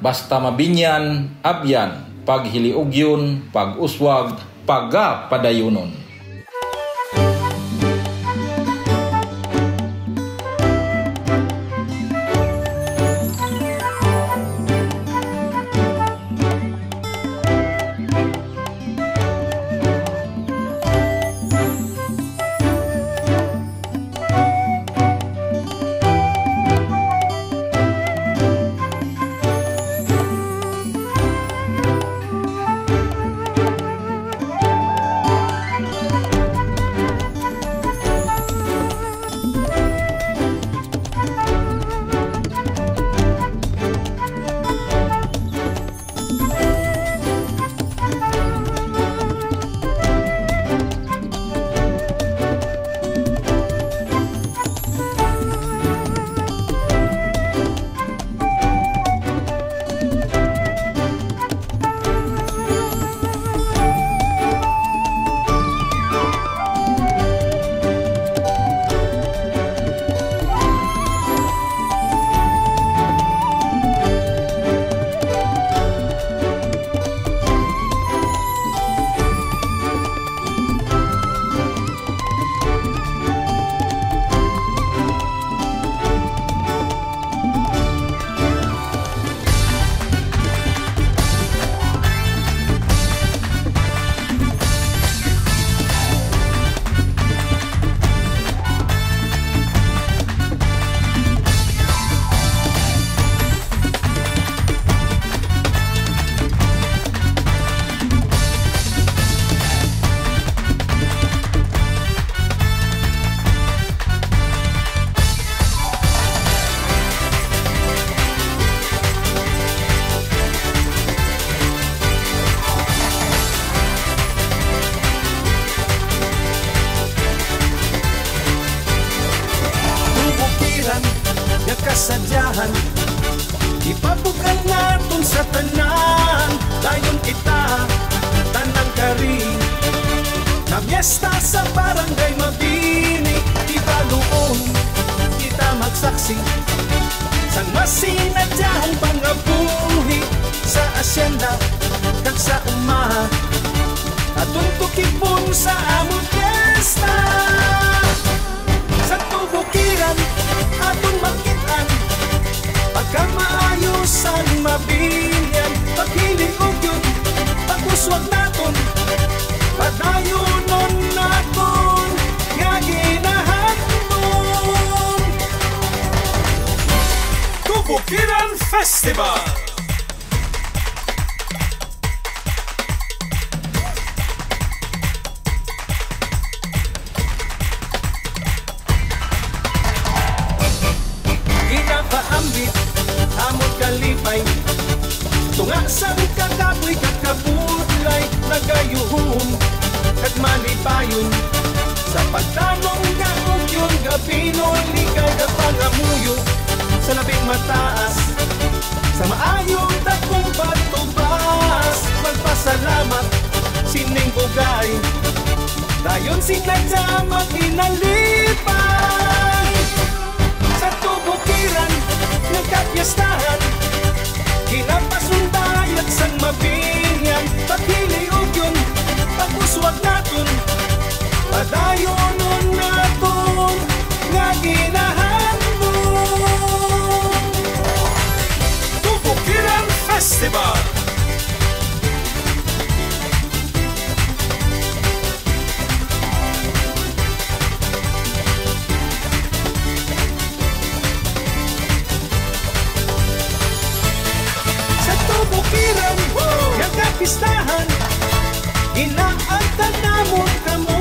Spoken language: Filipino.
Basta mabinyan, abyan, paghiliugyon, pag-uswag, pagapadayonon. Kasadyahan, ipabukan naton sa tanan, dayon kita, tanang kari, na miesta sa barangay Mabini, ibaluon, kita magsaksi, sang masinadyahang pangabuhi, sa asyenda, kag sa umaha, atong tukipon sa among miesta, sa tubukiran, atong makitaan, pagka maayos ang mabinyan, paghilig-ugyon, pag-uswag naton, padayonon naton, nga ginahandon. Tubukiran Festival! Paambit, amot kalipay, tunga sa kakapoy kakabulay, nagayuhum, kagmalipayon, sa pagtanong kaugyon, gabinoy, likay, kapangamuyo, sa labing mataas, sa maayong takong patubas, magpasalamat, sining bugay, dayon sinadya mag-inalipay, sa tubukiran, nagkapyastahan, kinapasundayat sang mabinyan, paghiliugyon, pag-uswag naton, padayonon naton, nga ginahandon. Tubukiran Festival! Tubukiran, yang kapistahan, inaantan namon kamo.